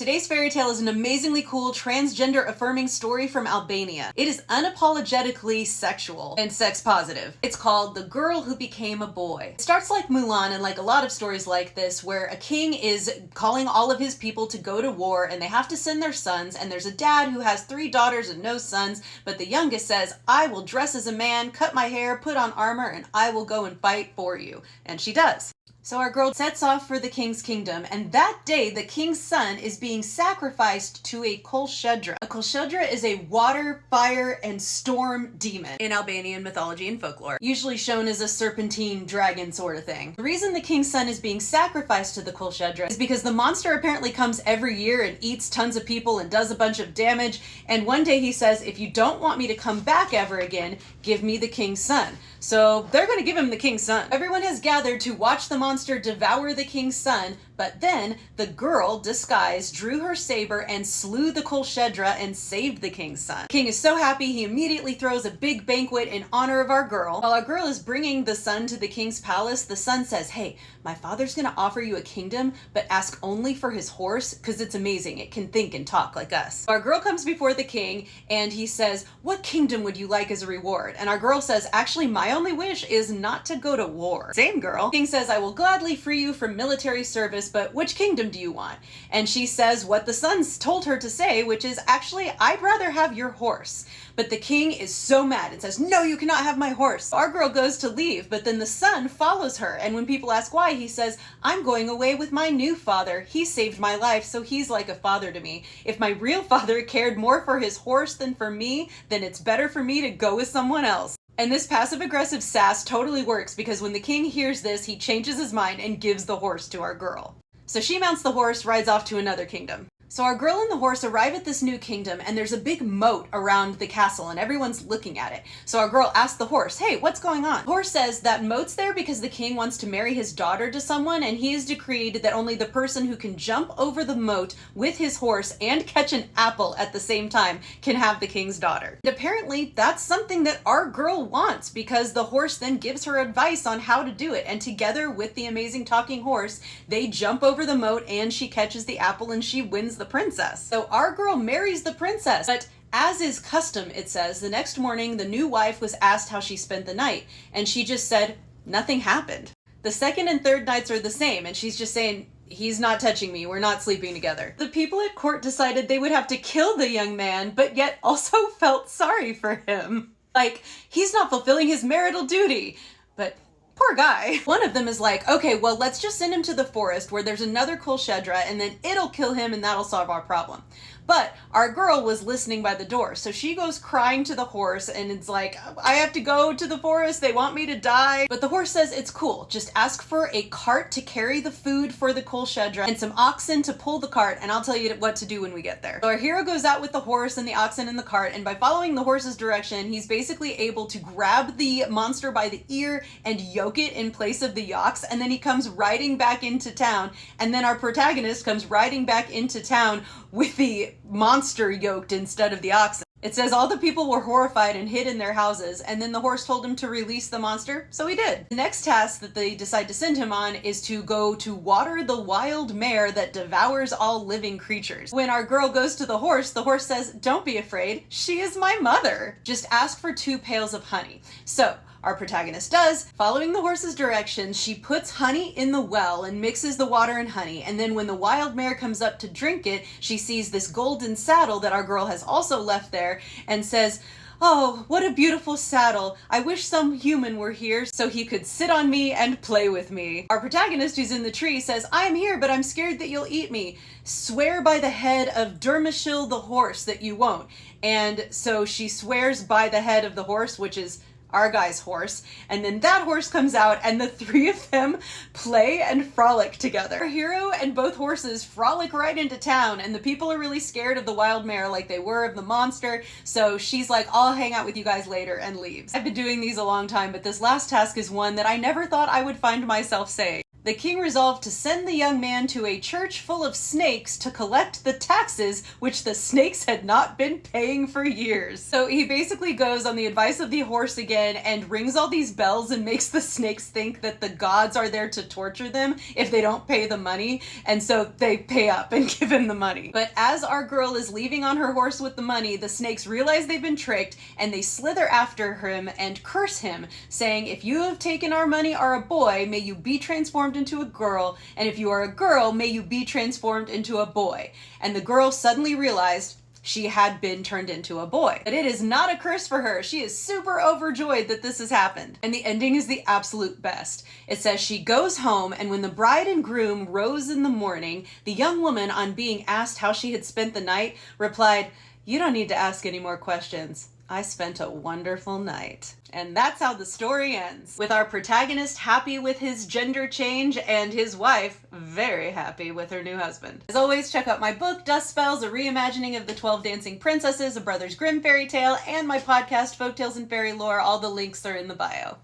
Today's fairy tale is an amazingly cool transgender affirming story from Albania. It is unapologetically sexual and sex positive. It's called The Girl Who Became a Boy. It starts like Mulan and like a lot of stories like this where a king is calling all of his people to go to war and they have to send their sons, and there's a dad who has 3 daughters and no sons, but the youngest says, "I will dress as a man, cut my hair, put on armor, and I will go and fight for you." And she does. So our girl sets off for the king's kingdom, and that day the king's son is being sacrificed to a Kolshedra. A Kolshedra is a water, fire, and storm demon in Albanian mythology and folklore, usually shown as a serpentine dragon sort of thing. The reason the king's son is being sacrificed to the Kolshedra is because the monster apparently comes every year and eats tons of people and does a bunch of damage, and one day he says, "If you don't want me to come back ever again, give me the king's son." So they're going to give him the king's son. Everyone has gathered to watch the monster devour the king's son, but then the girl, disguised, drew her saber and slew the Kolshedra and saved the king's son. The king is so happy he immediately throws a big banquet in honor of our girl. While our girl is bringing the son to the king's palace, the son says, "Hey, my father's going to offer you a kingdom, but ask only for his horse because it's amazing. It can think and talk like us." Our girl comes before the king and he says, "What kingdom would you like as a reward?" And our girl says, "Actually, my only wish is not to go to war." Same girl. The king says, "I will gladly free you from military service, but which kingdom do you want?" And she says what the son's told her to say, which is, "Actually, I'd rather have your horse." But the king is so mad and says, "No, you cannot have my horse." Our girl goes to leave, but then the son follows her, and when people ask why, he says, "I'm going away with my new father. He saved my life, so he's like a father to me. If my real father cared more for his horse than for me, then it's better for me to go with someone else." And this passive-aggressive sass totally works because when the king hears this, he changes his mind and gives the horse to our girl. So she mounts the horse, rides off to another kingdom. So our girl and the horse arrive at this new kingdom, and there's a big moat around the castle and everyone's looking at it. So our girl asks the horse, "Hey, what's going on?" The horse says that moat's there because the king wants to marry his daughter to someone, and he has decreed that only the person who can jump over the moat with his horse and catch an apple at the same time can have the king's daughter. And apparently that's something that our girl wants because the horse then gives her advice on how to do it, and together with the amazing talking horse, they jump over the moat and she catches the apple and she wins the princess. So our girl marries the princess, but as is custom, it says, the next morning the new wife was asked how she spent the night, and she just said, "Nothing happened." The second and third nights are the same, and she's just saying, "He's not touching me, we're not sleeping together." The people at court decided they would have to kill the young man, but yet also felt sorry for him. Like, he's not fulfilling his marital duty. But poor guy. One of them is like, "Okay, well, let's just send him to the forest where there's another Kolshedra and then it'll kill him and that'll solve our problem." But our girl was listening by the door, so she goes crying to the horse and it's like, "I have to go to the forest, they want me to die." But the horse says it's cool, just ask for a cart to carry the food for the Kolshedra and some oxen to pull the cart, and I'll tell you what to do when we get there. So our hero goes out with the horse and the oxen in the cart, and by following the horse's direction, he's basically able to grab the monster by the ear and yoke it in place of the yokes, and then he comes riding back into town, and then our protagonist comes riding back into town with the monster yoked instead of the oxen. It says all the people were horrified and hid in their houses, and then the horse told him to release the monster, so he did. The next task that they decide to send him on is to go to water the wild mare that devours all living creatures. When our girl goes to the horse says, "Don't be afraid, she is my mother. Just ask for 2 pails of honey." So our protagonist does. Following the horse's directions, she puts honey in the well and mixes the water and honey, and then when the wild mare comes up to drink it, she sees this golden saddle that our girl has also left there and says, "Oh, what a beautiful saddle. I wish some human were here so he could sit on me and play with me." Our protagonist, who's in the tree, says, "I am here, but I'm scared that you'll eat me. Swear by the head of Dermashil the horse that you won't." And so she swears by the head of the horse, which is our guy's horse, and then that horse comes out and the 3 of them play and frolic together. Our hero and both horses frolic right into town, and the people are really scared of the wild mare like they were of the monster, so she's like, "I'll hang out with you guys later," and leaves. I've been doing these a long time, but this last task is one that I never thought I would find myself saying. The king resolved to send the young man to a church full of snakes to collect the taxes which the snakes had not been paying for years. So he basically goes on the advice of the horse again and rings all these bells and makes the snakes think that the gods are there to torture them if they don't pay the money, and so they pay up and give him the money. But as our girl is leaving on her horse with the money, the snakes realize they've been tricked and they slither after him and curse him, saying, "If you have taken our money, are a boy, may you be transformed into a girl, and if you are a girl, may you be transformed into a boy." And the girl suddenly realized she had been turned into a boy. But it is not a curse for her. She is super overjoyed that this has happened. And the ending is the absolute best. It says she goes home, and when the bride and groom rose in the morning, the young woman, on being asked how she had spent the night, replied, "You don't need to ask any more questions. I spent a wonderful night." And that's how the story ends, with our protagonist happy with his gender change and his wife very happy with her new husband. As always, check out my book, Dust Spells, a reimagining of the 12 Dancing Princesses, a Brothers Grimm fairy tale, and my podcast, Folktales and Fairy Lore. All the links are in the bio.